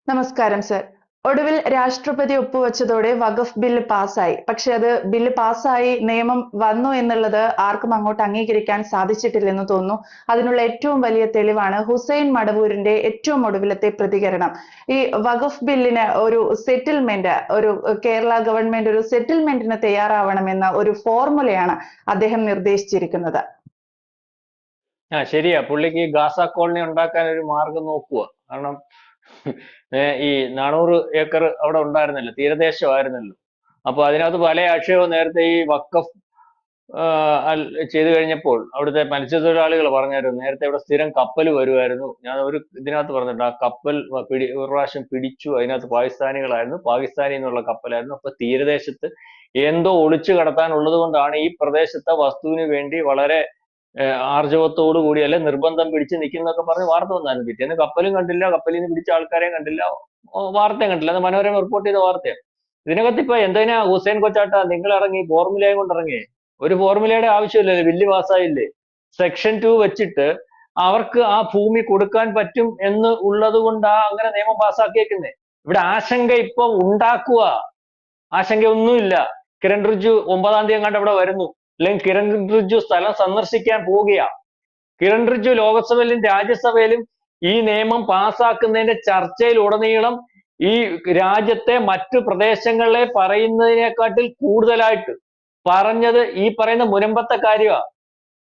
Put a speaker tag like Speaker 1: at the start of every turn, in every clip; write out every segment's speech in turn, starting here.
Speaker 1: നമസ്കാരം സർ. ഒടുവിൽ രാഷ്ട്രപതി ഒപ്പുവെച്ചതോടെ വഖഫ് ബില്ല് പാസ്സായി. പക്ഷെ അത് ബില്ല് പാസ്സായി നിയമം വന്നു എന്നുള്ളത് ആർക്കും അങ്ങോട്ട് അംഗീകരിക്കാൻ സാധിച്ചിട്ടില്ലെന്ന് തോന്നുന്നു. അതിനുള്ള ഏറ്റവും വലിയ തെളിവാണ് ഹുസൈൻ മടവൂരിന്റെ ഏറ്റവും ഒടുവിലത്തെ പ്രതികരണം. ഈ വഖഫ് ബില്ലിന് ഒരു സെറ്റിൽമെന്റ്, ഒരു കേരള ഗവൺമെന്റ് ഒരു സെറ്റിൽമെന്റിന് തയ്യാറാവണമെന്ന ഒരു ഫോർമുലയാണ് അദ്ദേഹം നിർദ്ദേശിച്ചിരിക്കുന്നത്.
Speaker 2: ശരിയാ. പുള്ളിക്ക് ഗാസ കോളനി ഉണ്ടാക്കാൻ ഒരു മാർഗം നോക്കുക. കാരണം ഈ 400 ഏക്കർ അവിടെ ഉണ്ടായിരുന്നല്ലോ, തീരദേശമായിരുന്നല്ലോ. അപ്പൊ അതിനകത്ത് പല ആക്ഷേപവും നേരത്തെ ഈ വഖഫ് ചെയ്തു കഴിഞ്ഞപ്പോൾ അവിടുത്തെ മത്സ്യത്തൊഴിലാളികൾ പറഞ്ഞായിരുന്നു, നേരത്തെ ഇവിടെ സ്ഥിരം കപ്പൽ വരുമായിരുന്നു. ഞാൻ ഒരു ഇതിനകത്ത് പറഞ്ഞിട്ടുണ്ട്, ആ കപ്പൽ ഒരു പ്രാവശ്യം പിടിച്ചു, അതിനകത്ത് പാകിസ്ഥാനികളായിരുന്നു, പാകിസ്ഥാനി എന്നുള്ള കപ്പലായിരുന്നു. അപ്പൊ തീരദേശത്ത് എന്തോ ഒളിച്ചു കടത്താനുള്ളത് കൊണ്ടാണ് ഈ പ്രദേശത്തെ വസ്തുവിന് വേണ്ടി വളരെ ആർജവത്തോടു കൂടി അല്ലെ നിർബന്ധം പിടിച്ച് നിൽക്കുന്നൊക്കെ പറഞ്ഞ് വാർത്ത വന്നായിരുന്നു. പിറ്റേന്ന് കപ്പലും കണ്ടില്ല, കപ്പലിൽ നിന്ന് പിടിച്ച ആൾക്കാരെയും കണ്ടില്ല, വാർത്തയും കണ്ടില്ല. അത് മനോരമ റിപ്പോർട്ട് ചെയ്ത വാർത്തയാണ്. ഇതിനകത്ത് ഇപ്പൊ എന്തിനാ ഹുസൈൻ കൊച്ചാട്ട നിങ്ങൾ ഇറങ്ങി ഫോർമുലയും കൊണ്ട് ഇറങ്ങി? ഒരു ഫോർമുലയുടെ ആവശ്യമില്ലല്ലോ, ബില്ല് പാസ്സായില്ലേ. സെക്ഷൻ 2 വെച്ചിട്ട് അവർക്ക് ആ ഭൂമി കൊടുക്കാൻ പറ്റും എന്ന് ഉള്ളത് കൊണ്ടാ അങ്ങനെ നിയമം പാസ്സാക്കിയേക്കുന്നേ. ഇവിടെ ആശങ്ക ഇപ്പൊ ഉണ്ടാക്കുക, ആശങ്കയൊന്നുമില്ല. കിരൺ റിജ്ജു 9-ാം തീയതി കണ്ട് അവിടെ വരുന്നു, അല്ലെങ്കിൽ കിരൺ റിജ്ജു സ്ഥലം സന്ദർശിക്കാൻ പോവുകയാ. കിരൺ റിജ്ജു ലോകസഭയിലും രാജ്യസഭയിലും ഈ നിയമം പാസ്സാക്കുന്നതിന്റെ ചർച്ചയിൽ ഉടനീളം ഈ രാജ്യത്തെ മറ്റു പ്രദേശങ്ങളെ പറയുന്നതിനെക്കാട്ടിൽ കൂടുതലായിട്ട് പറഞ്ഞത് ഈ പറയുന്ന മുനമ്പത്തെ കാര്യമാണ്.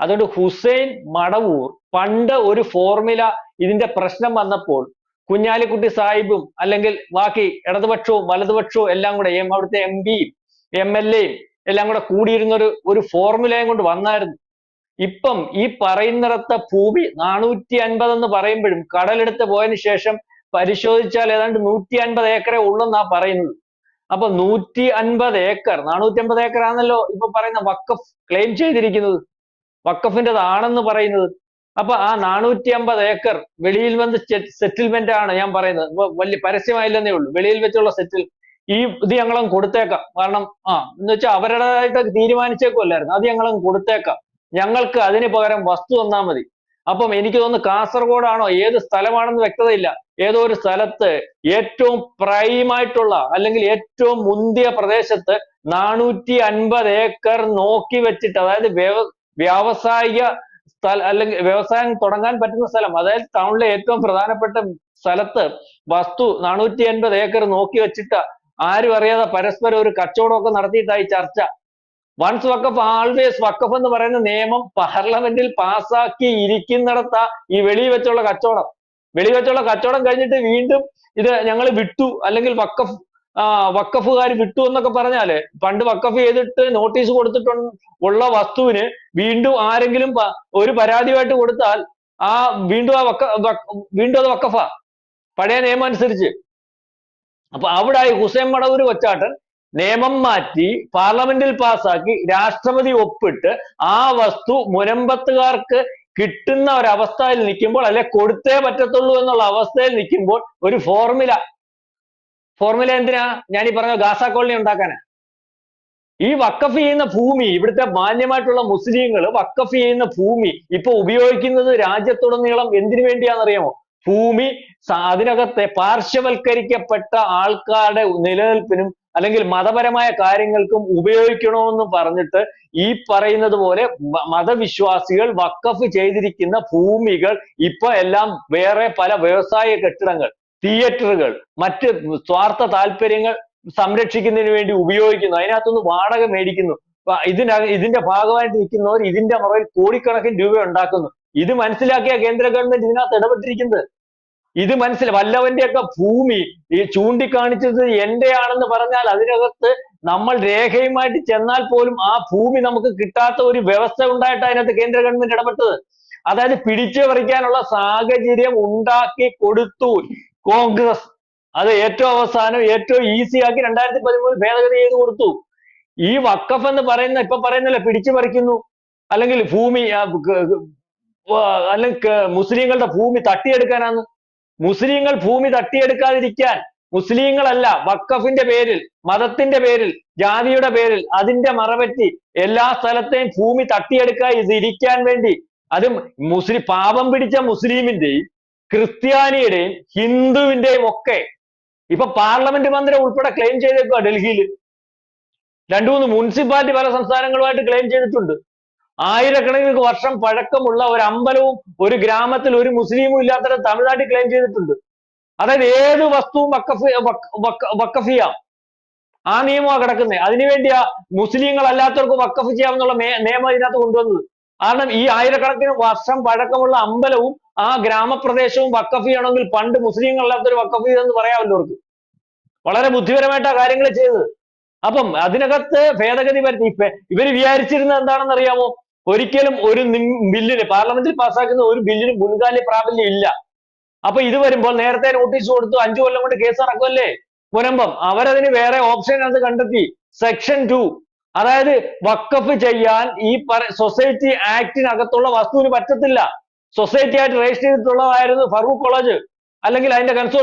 Speaker 2: അതുകൊണ്ട് ഹുസൈൻ മടവൂർ പണ്ട് ഒരു ഫോർമുല ഇതിന്റെ പ്രശ്നം വന്നപ്പോൾ കുഞ്ഞാലിക്കുട്ടി സാഹിബും അല്ലെങ്കിൽ ബാക്കി ഇടതുപക്ഷവും വലതുപക്ഷവും എല്ലാം കൂടെ അവിടുത്തെ എംപിയും MLA എല്ലാം കൂടെ കൂടിയിരുന്ന ഒരു ഫോർമുലയും കൊണ്ട് വന്നായിരുന്നു. ഇപ്പം ഈ പറയുന്നിടത്ത ഭൂമി 450 എന്ന് പറയുമ്പോഴും കടലെടുത്ത് പോയതിനു ശേഷം പരിശോധിച്ചാൽ ഏതാണ്ട് 150 ഏക്കറേ ഉള്ളെന്നാ പറയുന്നത്. അപ്പൊ 150 ഏക്കർ, 450 ഏക്കർ ആണല്ലോ ഇപ്പൊ പറയുന്ന വഖഫ് ക്ലെയിം ചെയ്തിരിക്കുന്നത്, വഖഫിൻ്റെതാണെന്ന് പറയുന്നത്. അപ്പൊ ആ 450 ഏക്കർ വെളിയിൽ വന്ന് സെറ്റിൽമെന്റ് ആണ് ഞാൻ പറയുന്നത്. വലിയ പരസ്യമായില്ലെന്നേ ഉള്ളൂ, വെളിയിൽ വെച്ചുള്ള ഇത് ഞങ്ങളങ്ങ് കൊടുത്തേക്കാം. കാരണം എന്ന് വെച്ചാൽ അവരുടേതായിട്ട് തീരുമാനിച്ചേക്കുമല്ലായിരുന്നു, അത് ഞങ്ങളങ്ങ് കൊടുത്തേക്കാം, ഞങ്ങൾക്ക് അതിന് പകരം വസ്തു തന്നാൽ മതി. അപ്പം എനിക്ക് തോന്നുന്നു കാസർഗോഡാണോ ഏത് സ്ഥലമാണെന്ന് വ്യക്തതയില്ല, ഏതോ ഒരു സ്ഥലത്ത് ഏറ്റവും പ്രൈമായിട്ടുള്ള അല്ലെങ്കിൽ ഏറ്റവും മുന്തിയ പ്രദേശത്ത് 450 ഏക്കർ നോക്കി വെച്ചിട്ട്, അതായത് വ്യാവസായിക അല്ലെങ്കിൽ വ്യവസായം തുടങ്ങാൻ പറ്റുന്ന സ്ഥലം, അതായത് ടൗണിലെ ഏറ്റവും പ്രധാനപ്പെട്ട സ്ഥലത്ത് വസ്തു 450 ഏക്കർ നോക്കി വെച്ചിട്ട് ആരും അറിയാതെ പരസ്പരം ഒരു കച്ചവടമൊക്കെ നടത്തിയിട്ടായി ചർച്ച. വൺസ് വഖഫ് ആൾവേസ് വഖഫ് എന്ന് പറയുന്ന നിയമം പാർലമെന്റിൽ പാസ്സാക്കി ഇരിക്കുന്നിടത്താ ഈ വെളിയിൽ വെച്ചുള്ള കച്ചവടം. വെളിയിൽ വെച്ചുള്ള കച്ചവടം കഴിഞ്ഞിട്ട് വീണ്ടും ഇത് ഞങ്ങൾ വിട്ടു, അല്ലെങ്കിൽ വഖഫുകാർ വിട്ടു എന്നൊക്കെ പറഞ്ഞാല്, പണ്ട് വഖഫ് ചെയ്തിട്ട് നോട്ടീസ് കൊടുത്തിട്ടുള്ള വസ്തുവിന് വീണ്ടും ആരെങ്കിലും ഒരു പരാതിയായിട്ട് കൊടുത്താൽ വീണ്ടും അത് വഖഫാ പഴയ നിയമം അനുസരിച്ച്. അപ്പൊ അവിടെ ഹുസൈൻ മടവൂർ കൊച്ചാട്ടൻ നിയമം മാറ്റി പാർലമെന്റിൽ പാസ്സാക്കി രാഷ്ട്രപതി ഒപ്പിട്ട് ആ വസ്തു മുനമ്പത്തുകാർക്ക് കിട്ടുന്ന ഒരവസ്ഥയിൽ നിൽക്കുമ്പോൾ, അല്ലെ കൊടുത്തേ പറ്റത്തുള്ളൂ എന്നുള്ള അവസ്ഥയിൽ നിൽക്കുമ്പോൾ ഒരു ഫോർമുല എന്തിനാ? ഞാൻ ഈ പറഞ്ഞ ഗാസ കോളനി ഉണ്ടാക്കാനാ. ഈ വഖഫ് ചെയ്യുന്ന ഭൂമി, ഇവിടുത്തെ മാന്യമായിട്ടുള്ള മുസ്ലിങ്ങൾ വഖഫ് ചെയ്യുന്ന ഭൂമി ഇപ്പൊ ഉപയോഗിക്കുന്നത് രാജ്യത്തുടനീളം എന്തിനു വേണ്ടിയാണെന്നറിയാമോ? ഭൂമി അതിനകത്തെ പാർശ്വവൽക്കരിക്കപ്പെട്ട ആൾക്കാരുടെ നിലനിൽപ്പിനും അല്ലെങ്കിൽ മതപരമായ കാര്യങ്ങൾക്കും ഉപയോഗിക്കണമെന്ന് പറഞ്ഞിട്ട് ഈ പറയുന്നത് പോലെ മതവിശ്വാസികൾ വഖഫ് ചെയ്തിരിക്കുന്ന ഭൂമികൾ ഇപ്പൊ എല്ലാം വേറെ പല വ്യവസായ കെട്ടിടങ്ങൾ, തിയേറ്ററുകൾ, മറ്റ് സ്വാർത്ഥ താല്പര്യങ്ങൾ സംരക്ഷിക്കുന്നതിന് വേണ്ടി ഉപയോഗിക്കുന്നു. അതിനകത്തുനിന്ന് വാടക മേടിക്കുന്നു. ഇതിന്റെ ഭാഗമായിട്ട് നിൽക്കുന്നവർ ഇതിന്റെ മുറയിൽ കോടിക്കണക്കിന് രൂപ ഉണ്ടാക്കുന്നു. ഇത് മനസ്സിലാക്കിയ കേന്ദ്ര ഗവൺമെന്റ് ഇതിനകത്ത് ഇടപെട്ടിരിക്കുന്നത്. ഇത് വല്ലവന്റെയൊക്കെ ഭൂമി ഈ ചൂണ്ടിക്കാണിച്ചത് എന്റെയാണെന്ന് പറഞ്ഞാൽ അതിനകത്ത് നമ്മൾ രേഖയുമായിട്ട് ചെന്നാൽ പോലും ആ ഭൂമി നമുക്ക് കിട്ടാത്ത ഒരു വ്യവസ്ഥ ഉണ്ടായിട്ട് അതിനകത്ത് കേന്ദ്ര ഗവൺമെന്റ് ഇടപെട്ടത്. അതായത് പിടിച്ചു പറിക്കാനുള്ള സാഹചര്യം ഉണ്ടാക്കി കൊടുത്തു കോൺഗ്രസ്. അത് ഏറ്റവും അവസാനം ഏറ്റവും ഈസി ആക്കി 2013 ഭേദഗതി ചെയ്ത് കൊടുത്തു. ഈ വഖഫ് എന്ന് പറയുന്ന ഇപ്പൊ പറയുന്നില്ല പിടിച്ചു പറിക്കുന്നു, അല്ലെങ്കിൽ ഭൂമി അല്ലെങ്കിൽ മുസ്ലിങ്ങളുടെ ഭൂമി തട്ടിയെടുക്കാനാണ്. മുസ്ലിങ്ങൾ ഭൂമി തട്ടിയെടുക്കാതിരിക്കാൻ, മുസ്ലിങ്ങളല്ല വഖഫിന്റെ പേരിൽ, മതത്തിന്റെ പേരിൽ, ജാതിയുടെ പേരിൽ അതിന്റെ മറപറ്റി എല്ലാ സ്ഥലത്തെയും ഭൂമി തട്ടിയെടുക്കാതിരിക്കാൻ വേണ്ടി, അതും പാപം പിടിച്ച മുസ്ലിമിന്റെയും ക്രിസ്ത്യാനിയുടെയും ഹിന്ദുവിന്റെയും ഒക്കെ ഇപ്പൊ പാർലമെന്റ് മന്ദിരം ഉൾപ്പെടെ ക്ലെയിം ചെയ്തേക്കുക ഡൽഹിയിൽ. 2-3 മുനിസിപ്പാലിറ്റി പല സംസ്ഥാനങ്ങളുമായിട്ട് ക്ലെയിം ചെയ്തിട്ടുണ്ട്. ആയിരക്കണക്കിന് വർഷം പഴക്കമുള്ള ഒരു അമ്പലവും ഒരു ഗ്രാമത്തിൽ ഒരു മുസ്ലിമും ഇല്ലാത്ത തമിഴ്നാട്ടിൽ ക്ലെയിം ചെയ്തിട്ടുണ്ട്. അതായത് ഏത് വസ്തുവും വഖഫ് ചെയ്യാം. ആ നിയമമാണ് കിടക്കുന്നത്. അതിനുവേണ്ടിയാ മുസ്ലിങ്ങൾ അല്ലാത്തവർക്ക് വഖഫ് ചെയ്യാമെന്നുള്ള നിയമം ഇതിനകത്ത് കൊണ്ടുവന്നത്. കാരണം ഈ ആയിരക്കണക്കിന് വർഷം പഴക്കമുള്ള അമ്പലവും ആ ഗ്രാമപ്രദേശവും വഖഫ് ചെയ്യണമെങ്കിൽ പണ്ട് മുസ്ലിങ്ങൾ അല്ലാത്തൊരു വഖഫ് ചെയ്തെന്ന് പറയാമല്ലോ അവർക്ക്. വളരെ ബുദ്ധിപരമായിട്ടാ കാര്യങ്ങൾ ചെയ്തത്. അപ്പം അതിനകത്ത് ഭേദഗതി വരുത്തി. ഇവര് വിചാരിച്ചിരുന്നത് എന്താണെന്ന് അറിയാമോ? ഒരിക്കലും ഒരു ബില്ലിന്, പാർലമെന്റിൽ പാസ്സാക്കുന്ന ഒരു ബില്ലിന് മുൻകാല പ്രാബല്യം ഇല്ല. അപ്പൊ ഇത് വരുമ്പോൾ നേരത്തെ നോട്ടീസ് കൊടുത്തു 5 കൊല്ലം കൊണ്ട് കേസ് നടക്കുമല്ലേ മുനമ്പം. അവരതിന് വേറെ ഓപ്ഷൻ അത് കണ്ടെത്തി. സെക്ഷൻ 2, അതായത് വഖഫ് ചെയ്യാൻ ഈ സൊസൈറ്റി ആക്ടിനകത്തുള്ള വസ്തുവിന് പറ്റത്തില്ല. സൊസൈറ്റി ആയിട്ട് രജിസ്റ്റർ ചെയ്തിട്ടുള്ളതായിരുന്നു ഫറൂഖ് കോളേജ്, അല്ലെങ്കിൽ അതിന്റെ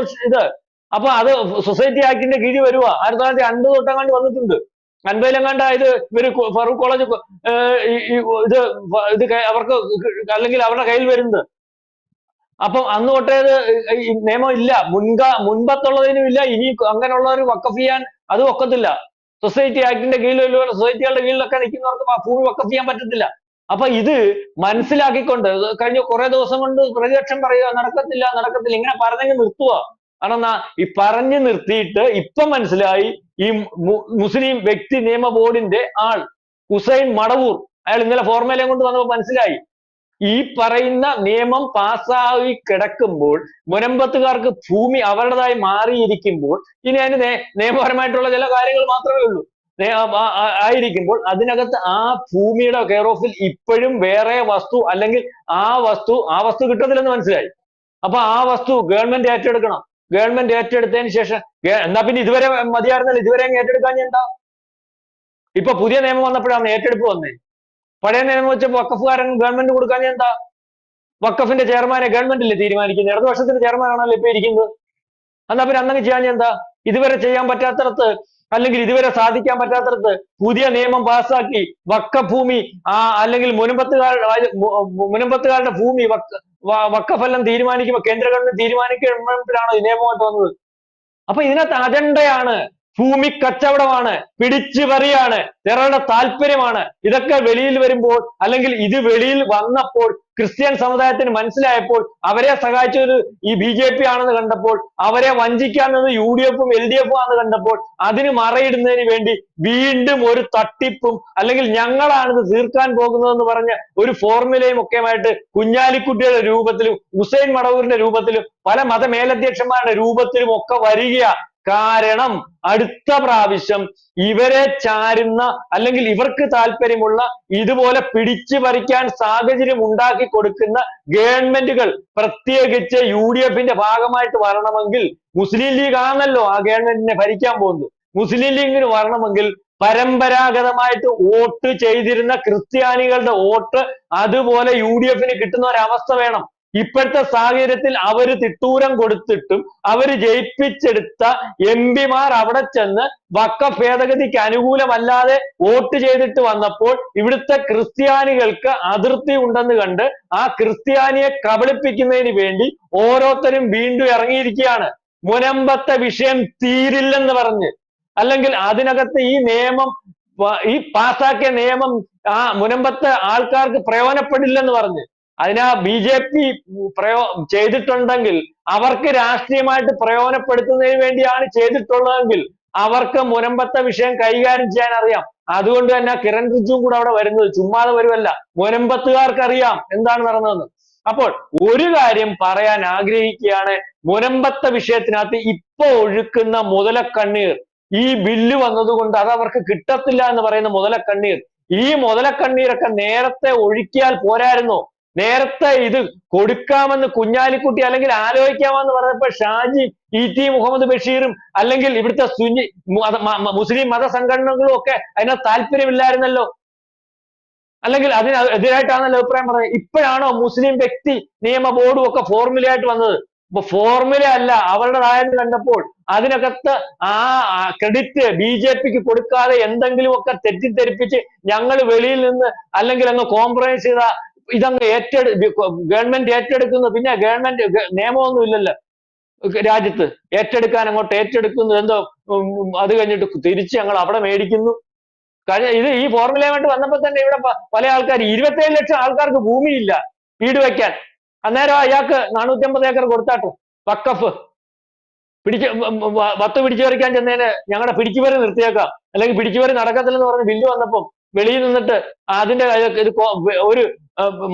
Speaker 2: ഇത്. അപ്പൊ അത് സൊസൈറ്റി ആക്ടിന്റെ കീഴിൽ വരുക. 1950 തൊട്ടങ്ങാണ്ട് വന്നിട്ടുണ്ട്. 50-ലെങ്ങാണ്ട് ഇത് ഇവര് ഫറൂഖ് കോളേജ് ഇത് അവർക്ക് അല്ലെങ്കിൽ അവരുടെ കയ്യിൽ വരുന്നത്. അപ്പം അന്ന് തൊട്ടേ ഈ നിയമം ഇല്ല. മുൻപത്തുള്ളതിനും ഇല്ല. ഇനി അങ്ങനെയുള്ളവർ വഖഫ് ചെയ്യാൻ അത് ഒക്കത്തില്ല. സൊസൈറ്റി ആക്ടിന്റെ കീഴിലുള്ള സൊസൈറ്റികളുടെ കീഴിലൊക്കെ നിൽക്കുന്നവർക്ക് ഭൂമി വഖഫ് ചെയ്യാൻ പറ്റത്തില്ല. അപ്പൊ ഇത് മനസ്സിലാക്കിക്കൊണ്ട് കഴിഞ്ഞ കുറെ ദിവസം കൊണ്ട് പ്രതിപക്ഷം പറയുക നടക്കത്തില്ല ഇങ്ങനെ പറഞ്ഞെങ്കിൽ നിർത്തുക. കാരണം ഈ പറഞ്ഞു നിർത്തിയിട്ട് ഇപ്പൊ മനസ്സിലായി ഈ മുസ്ലിം വ്യക്തി നിയമ ബോർഡിന്റെ ആൾ ഹുസൈൻ മടവൂർ, അയാൾ ഇന്നലെ ഫോർമുലയും കൊണ്ട് വന്നപ്പോൾ മനസ്സിലായി ഈ പറയുന്ന നിയമം പാസ്സായി കിടക്കുമ്പോൾ മുനമ്പത്തുകാർക്ക് ഭൂമി അവരുടേതായി മാറിയിരിക്കുമ്പോൾ ഇനി അതിന് നിയമപരമായിട്ടുള്ള ചില കാര്യങ്ങൾ മാത്രമേ ഉള്ളൂ ആയിരിക്കുമ്പോൾ അതിനകത്ത് ആ ഭൂമിയുടെ കെയർ ഓഫിൽ ഇപ്പോഴും വേറെ വസ്തു അല്ലെങ്കിൽ ആ വസ്തു കിട്ടത്തില്ലെന്ന് മനസ്സിലായി. അപ്പൊ ആ വസ്തു ഗവൺമെന്റ് ഏറ്റെടുക്കണം. ഗവൺമെന്റ് ഏറ്റെടുത്തതിന് ശേഷം എന്നാ പിന്നെ ഇതുവരെ മതിയായിരുന്നല്ലോ, ഇതുവരെ ഏറ്റെടുക്കാൻ എന്താ? ഇപ്പൊ പുതിയ നിയമം വന്നപ്പോഴാണ് ഏറ്റെടുപ്പ് വന്നേ. പഴയ നിയമം വെച്ചപ്പോൾ വഖഫുകാരൻ ഗവൺമെന്റ് കൊടുക്കാൻ എന്താ? വഖഫിന്റെ ചെയർമാനെ ഗവൺമെന്റ് അല്ലേ തീരുമാനിക്കുന്നത്? ഇടതുപക്ഷത്തിന്റെ ചെയർമാനാണല്ലോ ഇപ്പൊ ഇരിക്കുന്നത്. എന്നാ പിന്നെ അന്നങ്ങ് ചെയ്യാൻ എന്താ? ഇതുവരെ ചെയ്യാൻ പറ്റാത്തടത്ത് അല്ലെങ്കിൽ ഇതുവരെ സാധിക്കാൻ പറ്റാത്തടത്ത് പുതിയ നിയമം പാസ്സാക്കി വഖഫ് ഭൂമി അല്ലെങ്കിൽ മുനമ്പത്തുകാരുടെ ഭൂമി വഖഫെല്ലാം തീരുമാനിക്കുമ്പോൾ കേന്ദ്ര ഗവൺമെന്റ് തീരുമാനിക്കുമ്പോഴാണോ ഈ നിയമമായിട്ട് വന്നത്? അപ്പൊ ഇതിനകത്ത് അജണ്ടയാണ്, ഭൂമി കച്ചവടമാണ്, പിടിച്ചുപറിയാണ്, ചിലരുടെ താല്പര്യമാണ്. ഇതൊക്കെ വെളിയിൽ വരുമ്പോൾ അല്ലെങ്കിൽ ഇത് വെളിയിൽ വന്നപ്പോൾ ക്രിസ്ത്യൻ സമുദായത്തിന് മനസ്സിലായപ്പോൾ അവരെ സഹായിച്ചത് ഈ BJP ആണെന്ന് കണ്ടപ്പോൾ, അവരെ വഞ്ചിക്കാമെന്നത് UDF-ഉം LDF-ഉം ആണെന്ന് കണ്ടപ്പോൾ അതിന് മറയിടുന്നതിന് വേണ്ടി വീണ്ടും ഒരു തട്ടിപ്പും അല്ലെങ്കിൽ ഞങ്ങളാണിത് തീർക്കാൻ പോകുന്നതെന്ന് പറഞ്ഞ ഒരു ഫോർമുലയും ഒക്കെയുമായിട്ട് കുഞ്ഞാലിക്കുട്ടിയുടെ രൂപത്തിലും ഹുസൈൻ മടവൂരിന്റെ രൂപത്തിലും പല മതമേലധ്യക്ഷന്മാരുടെ രൂപത്തിലും ഒക്കെ വരിക. കാരണം അടുത്ത പ്രാവശ്യം ഇവരെ ചാരുന്ന അല്ലെങ്കിൽ ഇവർക്ക് താല്പര്യമുള്ള ഇതുപോലെ പിടിച്ചു പറിക്കാൻ സാഹചര്യം ഉണ്ടാക്കി കൊടുക്കുന്ന ഗവൺമെന്റുകൾ, പ്രത്യേകിച്ച് UDF-ന്റെ ഭാഗമായിട്ട് വരണമെങ്കിൽ, മുസ്ലിം ലീഗ് ആണല്ലോ ആ ഗവൺമെന്റിനെ ഭരിക്കാൻ പോകുന്നത്, മുസ്ലിം ലീഗിന് വരണമെങ്കിൽ പരമ്പരാഗതമായിട്ട് വോട്ട് ചെയ്തിരുന്ന ക്രിസ്ത്യാനികളുടെ വോട്ട് അതുപോലെ UDF-ന് കിട്ടുന്ന ഒരവസ്ഥ വേണം. ഇപ്പോഴത്തെ സാഹചര്യത്തിൽ അവര് തിട്ടൂരം കൊടുത്തിട്ടും അവര് ജയിപ്പിച്ചെടുത്ത MP-മാർ അവിടെ ചെന്ന് വഖഫ് ഭേദഗതിക്ക് അനുകൂലമല്ലാതെ വോട്ട് ചെയ്തിട്ട് വന്നപ്പോൾ ഇവിടുത്തെ ക്രിസ്ത്യാനികൾക്ക് അതൃപ്തി ഉണ്ടെന്ന് കണ്ട് ആ ക്രിസ്ത്യാനിയെ കബളിപ്പിക്കുന്നതിന് വേണ്ടി ഓരോരുത്തരും വീണ്ടും ഇറങ്ങിയിരിക്കുകയാണ്. മുനമ്പത്തെ വിഷയം തീരില്ലെന്ന് പറഞ്ഞ്, അല്ലെങ്കിൽ അതിനകത്ത് ഈ നിയമം ഈ പാസ്സാക്കിയ നിയമം മുനമ്പത്തെ ആൾക്കാർക്ക് പ്രയോജനപ്പെടില്ലെന്ന് പറഞ്ഞ് അതിനാ BJP ചെയ്തിട്ടുണ്ടെങ്കിൽ അവർക്ക് രാഷ്ട്രീയമായിട്ട് പ്രയോജനപ്പെടുത്തുന്നതിന് വേണ്ടിയാണ് ചെയ്തിട്ടുള്ളതെങ്കിൽ അവർക്ക് മുനമ്പത്തെ വിഷയം കൈകാര്യം ചെയ്യാൻ അറിയാം. അതുകൊണ്ട് തന്നെ കിരൺ റിജ്ജുവും കൂടെ അവിടെ വരുന്നത് ചുമ്മാതെ വരുമല്ല. മുനമ്പത്തുകാർക്ക് അറിയാം എന്താണ് നടന്നതെന്ന്. അപ്പോൾ ഒരു കാര്യം പറയാൻ ആഗ്രഹിക്കുകയാണ്, മുനമ്പത്തെ വിഷയത്തിനകത്ത് ഇപ്പൊ ഒഴുക്കുന്ന മുതലക്കണ്ണീർ, ഈ ബില്ല് വന്നതുകൊണ്ട് അത് അവർക്ക് കിട്ടത്തില്ല എന്ന് പറയുന്ന മുതലക്കണ്ണീർ, ഈ മുതലക്കണ്ണീരൊക്കെ നേരത്തെ ഒഴുക്കിയാൽ പോരായിരുന്നോ? നേരത്തെ ഇത് കൊടുക്കാമെന്ന് കുഞ്ഞാലിക്കുട്ടി അല്ലെങ്കിൽ ആലോചിക്കാമെന്ന് പറഞ്ഞപ്പോൾ ഷാജി ET മുഹമ്മദ് ബഷീറും അല്ലെങ്കിൽ ഇവിടുത്തെ മുസ്ലിം മതസംഘടനകളും ഒക്കെ അതിന് താല്പര്യമില്ലായിരുന്നല്ലോ, അല്ലെങ്കിൽ അതിനെതിരായിട്ടാണല്ലോ അഭിപ്രായം പറഞ്ഞത്. ഇപ്പോഴാണോ മുസ്ലിം വ്യക്തി നിയമ ബോർഡും ഒക്കെ ഫോർമുലയായിട്ട് വന്നത്? അപ്പൊ ഫോർമുല അല്ല അവരുടേതായെന്ന് കണ്ടപ്പോൾ അതിനകത്ത് ക്രെഡിറ്റ് BJP-ക്ക് കൊടുക്കാതെ എന്തെങ്കിലുമൊക്കെ തെറ്റിദ്ധരിപ്പിച്ച് ഞങ്ങൾ വെളിയിൽ നിന്ന് അല്ലെങ്കിൽ അങ്ങ് കോംപ്രമൈസ് ചെയ്ത ഇതങ്ങ് ഗവൺമെന്റ് ഏറ്റെടുക്കുന്നു. പിന്നെ ഗവൺമെന്റ് നിയമമൊന്നും ഇല്ലല്ലോ, രാജ്യത്ത് ഏറ്റെടുക്കാൻ അങ്ങോട്ട് ഏറ്റെടുക്കുന്നു, എന്തോ അത് കഴിഞ്ഞിട്ട് തിരിച്ച് ഞങ്ങൾ അവിടെ മേടിക്കുന്നു. ഇത് ഈ ഫോർമുലയുമായിട്ട് വന്നപ്പോ തന്നെ ഇവിടെ പല ആൾക്കാർ 27 ലക്ഷം ആൾക്കാർക്ക് ഭൂമിയില്ല വീട് വെക്കാൻ. അന്നേരം അയാൾക്ക് 450 ഏക്കർ കൊടുത്താട്ടോ വഖഫ്. വത്ത് പിടിച്ചു പറിക്കാൻ ചെന്നതിന് ഞങ്ങളുടെ പിടിച്ചുപറി നിർത്തിയേക്കാം, അല്ലെങ്കിൽ പിടിച്ചുപറി നടക്കത്തില്ലെന്ന് പറഞ്ഞ് ബില്ല് വന്നപ്പം വെളിയിൽ നിന്നിട്ട് അതിന്റെ ഇത് ഒരു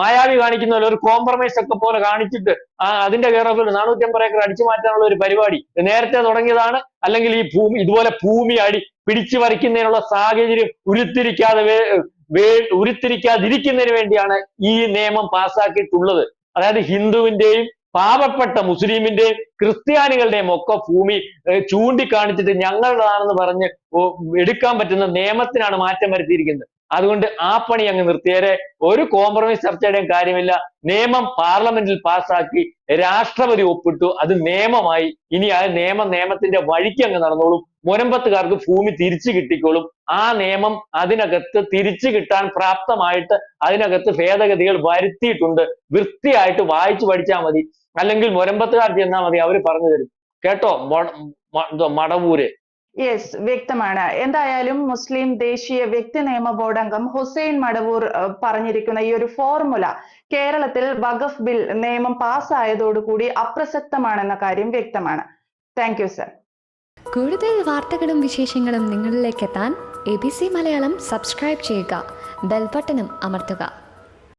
Speaker 2: മായാവി കാണിക്കുന്ന പോലെ ഒരു കോംപ്രമൈസ് ഒക്കെ പോലെ കാണിച്ചിട്ട് അതിന്റെ കെയർ 450 ഏക്കർ അടിച്ചു മാറ്റാനുള്ള ഒരു പരിപാടി നേരത്തെ തുടങ്ങിയതാണ്. അല്ലെങ്കിൽ ഈ ഇതുപോലെ ഭൂമി പിടിച്ചു പറിക്കുന്നതിനുള്ള സാഹചര്യം ഉരുത്തിരിക്കാതിരിക്കുന്നതിന് വേണ്ടിയാണ് ഈ നിയമം പാസ്സാക്കിയിട്ടുള്ളത്. അതായത് ഹിന്ദുവിന്റെയും പാവപ്പെട്ട മുസ്ലിമിന്റെയും ക്രിസ്ത്യാനികളുടെയും ഒക്കെ ഭൂമി ചൂണ്ടിക്കാണിച്ചിട്ട് ഞങ്ങളുടേതാണെന്ന് പറഞ്ഞ് എടുക്കാൻ പറ്റുന്ന നിയമത്തിനാണ് മാറ്റം വരുത്തിയിരിക്കുന്നത്. അതുകൊണ്ട് ആ പണി അങ്ങ് നിർത്തിയേരെ. ഒരു കോംപ്രമൈസ് ചർച്ചയുടെയും കാര്യമില്ല. നിയമം പാർലമെന്റിൽ പാസ്സാക്കി രാഷ്ട്രപതി ഒപ്പിട്ടു, അത് നിയമമായി. ഇനി ആ നിയമത്തിന്റെ വഴിക്ക് അങ്ങ് നടന്നോളും. മുനമ്പത്തുകാർക്ക് ഭൂമി തിരിച്ചു കിട്ടിക്കോളും. ആ നിയമം അതിനകത്ത് തിരിച്ചു കിട്ടാൻ പ്രാപ്തമായിട്ട് അതിനകത്ത് ഭേദഗതികൾ വരുത്തിയിട്ടുണ്ട്. വൃത്തിയായിട്ട് വായിച്ചു പഠിച്ചാൽ മതി, അല്ലെങ്കിൽ മുനമ്പത്തുകാർ ചെന്നാൽ മതി, അവർ പറഞ്ഞു തരും. കേട്ടോ മടവൂര്?
Speaker 1: യെസ്, വ്യക്തമാണ്. എന്തായാലും മുസ്ലിം ദേശീയ വ്യക്തി നിയമ ബോർഡ് അംഗം ഹുസൈൻ മടവൂർ പറഞ്ഞിരിക്കുന്ന ഈ ഒരു ഫോർമുല കേരളത്തിൽ വഖഫ് ബിൽ നിയമം പാസ്സായതോടുകൂടി അപ്രസക്തമാണെന്ന കാര്യം വ്യക്തമാണ്. Thank you sir.
Speaker 3: കൂടുതൽ വാർത്തകളും വിശേഷങ്ങളും നിങ്ങളിലേക്ക് എത്താൻ ABC മലയാളം സബ്സ്ക്രൈബ് ചെയ്യുക, ബെൽ ബട്ടണും അമർത്തുക.